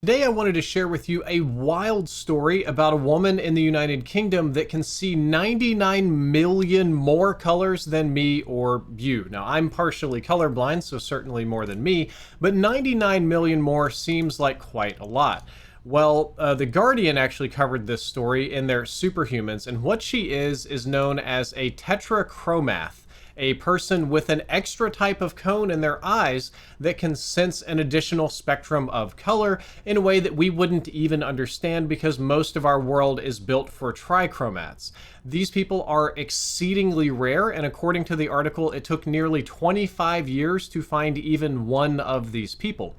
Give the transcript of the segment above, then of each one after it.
Today I wanted to share with you a wild story about a woman in the United Kingdom that can see 99 million more colors than me or you. Now, I'm partially colorblind, so certainly more than me, but 99 million more seems like quite a lot. Well, The Guardian actually covered this story in their Superhumans, and what she is known as a tetrachromat, a person with an extra type of cone in their eyes that can sense an additional spectrum of color in a way that we wouldn't even understand because most of our world is built for trichromats. These people are exceedingly rare, and according to the article, it took nearly 25 years to find even one of these people.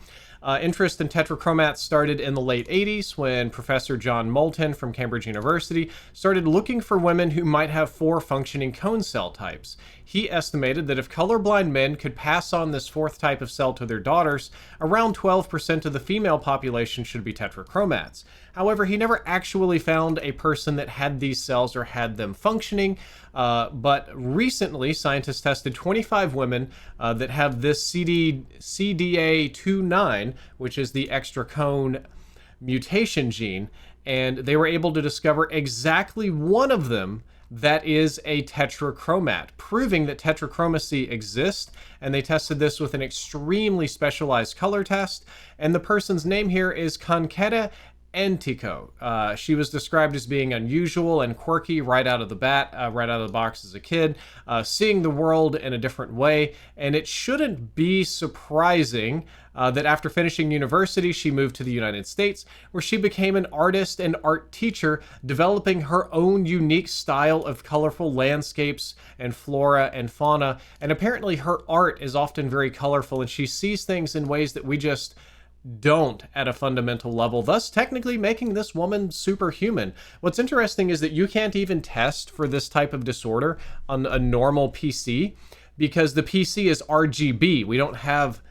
Interest in tetrachromats started in the late 80s when Professor John Moulton from Cambridge University started looking for women who might have 4 functioning cone cell types. He estimated that if colorblind men could pass on this 4th type of cell to their daughters, around 12% of the female population should be tetrachromats. However, he never actually found a person that had these cells or had them functioning, but recently scientists tested 25 women that have this CDA29, which is the extra cone mutation gene, and they were able to discover exactly one of them that is a tetrachromat, proving that tetrachromacy exists. And they tested this with an extremely specialized color test, and the person's name here is Concetta Antico. She was described as being unusual and quirky right out of the box as a kid, seeing the world in a different way. And it shouldn't be surprising that after finishing university, she moved to the United States, where she became an artist and art teacher, developing her own unique style of colorful landscapes and flora and fauna. And apparently her art is often very colorful, and she sees things in ways that we just don't at a fundamental level, thus technically making this woman superhuman. What's interesting is that you can't even test for this type of disorder on a normal PC because the PC is RGB. We don't have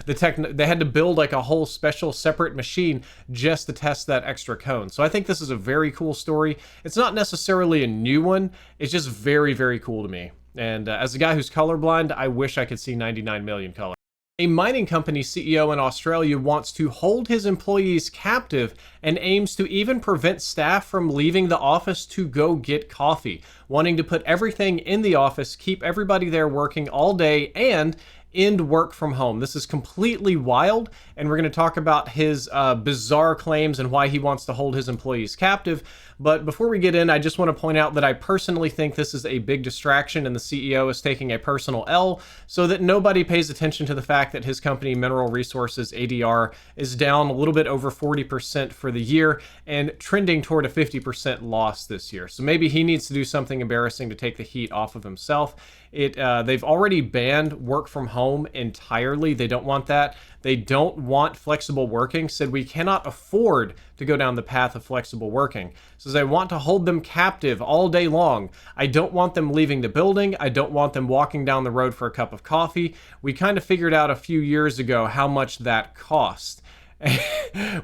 they had to build like a whole special separate machine just to test that extra cone. So I think this is a very cool story. It's not necessarily a new one. It's just very, very cool to me. And as a guy who's colorblind, I wish I could see 99 million colors. A mining company CEO in Australia wants to hold his employees captive and aims to even prevent staff from leaving the office to go get coffee, wanting to put everything in the office, keep everybody there working all day, and end work from home. This is completely wild, and we're going to talk about his bizarre claims and why he wants to hold his employees captive. But before we get in, I just want to point out that I personally think this is a big distraction, and the CEO is taking a personal L so that nobody pays attention to the fact that his company, Mineral Resources ADR, is down a little bit over 40% for the year and trending toward a 50% loss this year. So maybe he needs to do something embarrassing to take the heat off of himself. They've already banned work from home entirely. They don't want that. They don't want flexible working, said we cannot afford to go down the path of flexible working. Says I want to hold them captive all day long. I don't want them leaving the building. I don't want them walking down the road for a cup of coffee. We kind of figured out a few years ago how much that cost,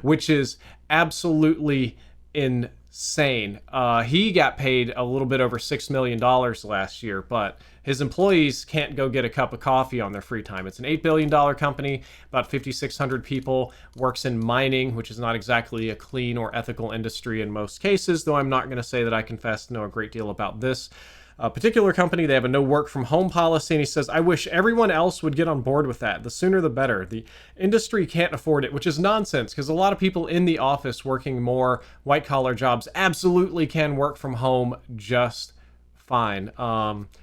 which is absolutely insane. He got paid a little bit over $6 million last year, but his employees can't go get a cup of coffee on their free time. It's an $8 billion company, about 5,600 people, works in mining, which is not exactly a clean or ethical industry in most cases, though I'm not going to say that I confess to know a great deal about this particular company. They have a no work from home policy, and he says, I wish everyone else would get on board with that. The sooner the better. The industry can't afford it, which is nonsense because a lot of people in the office working more white collar jobs absolutely can work from home just fine.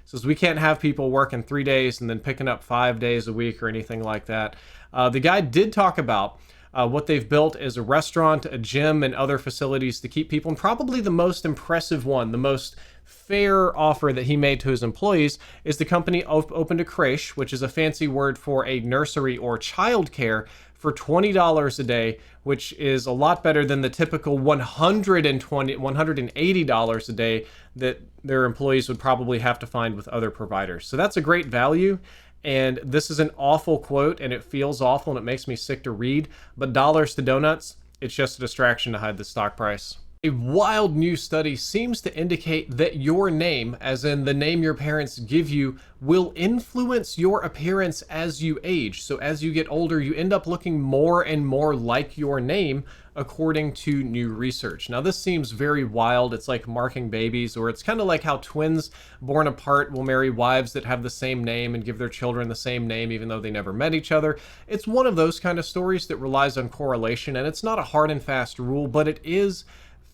Says we can't have people working 3 days and then picking up 5 days a week or anything like that. The guy did talk about what they've built is a restaurant, a gym, and other facilities to keep people. And probably the most impressive one, the most fair offer that he made to his employees, is the company opened a creche, which is a fancy word for a nursery or childcare, for $20 a day, which is a lot better than the typical $180 a day that their employees would probably have to find with other providers. So that's a great value. And this is an awful quote, and it feels awful, and it makes me sick to read. But dollars to donuts, it's just a distraction to hide the stock price. A wild new study seems to indicate that your name, as in the name your parents give you, will influence your appearance as you age. So as you get older, you end up looking more and more like your name, according to new research. Now, this seems very wild. It's like marking babies, or it's kind of like how twins born apart will marry wives that have the same name and give their children the same name, even though they never met each other. It's one of those kind of stories that relies on correlation, and it's not a hard and fast rule, but it is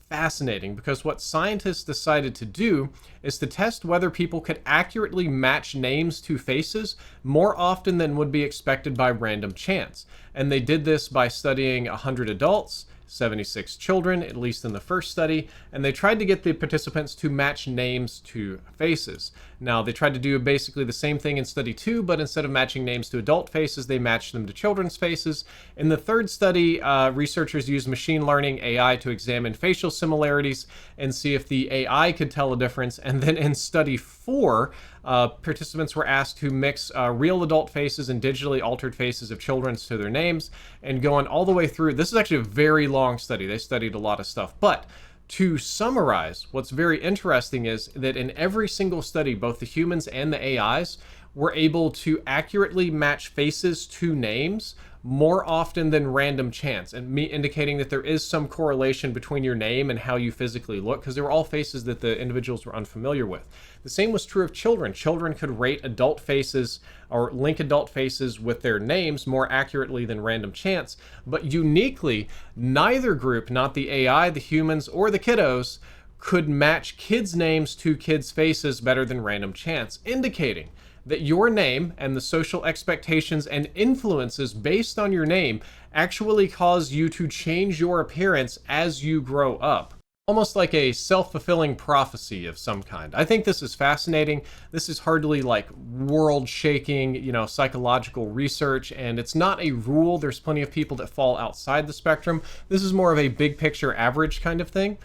fascinating because what scientists decided to do is to test whether people could accurately match names to faces more often than would be expected by random chance. And they did this by studying 100 adults, 76 children, at least in the first study, and they tried to get the participants to match names to faces. Now, they tried to do basically the same thing in study 2, but instead of matching names to adult faces, they matched them to children's faces. In the third study, researchers used machine learning AI to examine facial similarities and see if the AI could tell a difference. And then in study 4, participants were asked to mix real adult faces and digitally altered faces of children to their names, and going all the way through. This is actually a very long study. They studied a lot of stuff. But to summarize, what's very interesting is that in every single study, both the humans and the AIs were able to accurately match faces to names more often than random chance, and indicating that there is some correlation between your name and how you physically look, because they were all faces that the individuals were unfamiliar with. The same was true of children. Children could rate adult faces or link adult faces with their names more accurately than random chance, but uniquely, neither group, not the AI, the humans, or the kiddos, could match kids' names to kids' faces better than random chance, indicating that your name and the social expectations and influences based on your name actually cause you to change your appearance as you grow up. Almost like a self-fulfilling prophecy of some kind. I think this is fascinating. This is hardly like world-shaking, psychological research, and it's not a rule. There's plenty of people that fall outside the spectrum. This is more of a big picture average kind of thing.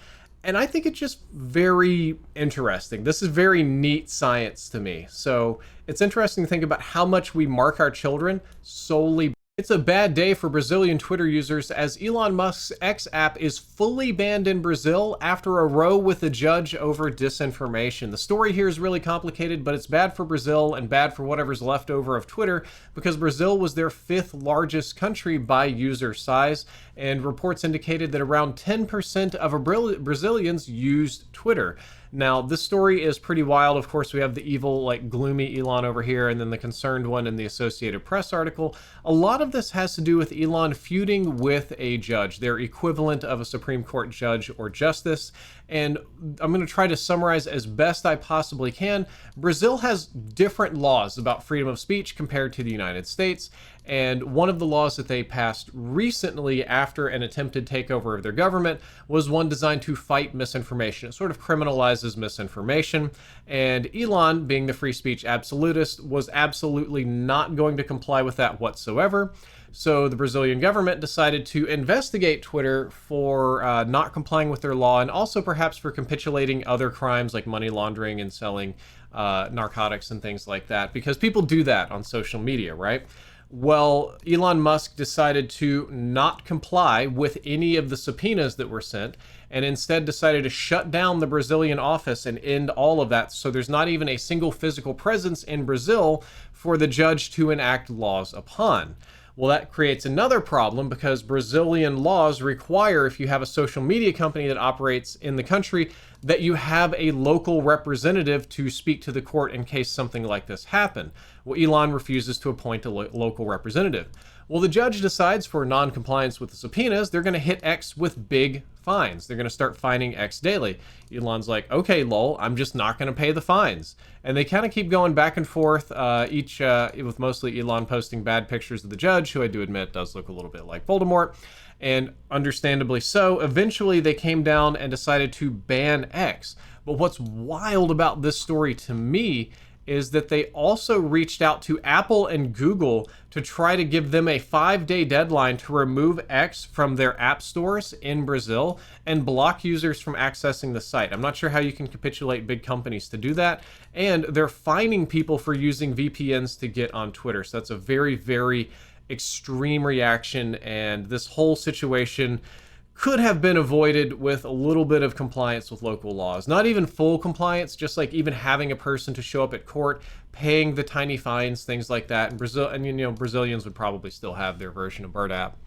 And I think it's just very interesting. This is very neat science to me. So it's interesting to think about how much we mark our children solely. It's a bad day for Brazilian Twitter users as Elon Musk's X app is fully banned in Brazil after a row with a judge over disinformation. The story here is really complicated, but it's bad for Brazil and bad for whatever's left over of Twitter, because Brazil was their 5th largest country by user size, and reports indicated that around 10% of Brazilians used Twitter. Now, this story is pretty wild. Of course, we have the evil, gloomy Elon over here, and then the concerned one in the Associated Press article. A lot of this has to do with Elon feuding with a judge, their equivalent of a Supreme Court judge or justice. And I'm going to try to summarize as best I possibly can. Brazil has different laws about freedom of speech compared to the United States. And one of the laws that they passed recently after an attempted takeover of their government was one designed to fight misinformation. It sort of criminalizes misinformation. And Elon, being the free speech absolutist, was absolutely not going to comply with that whatsoever. So the Brazilian government decided to investigate Twitter for not complying with their law, and also perhaps for capitulating other crimes like money laundering and selling narcotics and things like that, because people do that on social media, right? Well, Elon Musk decided to not comply with any of the subpoenas that were sent, and instead decided to shut down the Brazilian office and end all of that. So there's not even a single physical presence in Brazil for the judge to enact laws upon. Well, that creates another problem, because Brazilian laws require, if you have a social media company that operates in the country, that you have a local representative to speak to the court in case something like this happened. Well, Elon refuses to appoint a local representative. Well, the judge decides for non-compliance with the subpoenas, they're going to hit X with big fines. They're going to start fining X daily. Elon's like, okay, lol, I'm just not going to pay the fines. And they kind of keep going back and forth, with mostly Elon posting bad pictures of the judge, who I do admit does look a little bit like Voldemort, and understandably so. Eventually, they came down and decided to ban X. But what's wild about this story to me is that they also reached out to Apple and Google to try to give them a 5-day deadline to remove X from their app stores in Brazil and block users from accessing the site. I'm not sure how you can capitulate big companies to do that. And they're fining people for using VPNs to get on Twitter. So that's a very, very extreme reaction. And this whole situation could have been avoided with a little bit of compliance with local laws. Not even full compliance, just like even having a person to show up at court, paying the tiny fines, things like that. And Brazilians would probably still have their version of Bird app.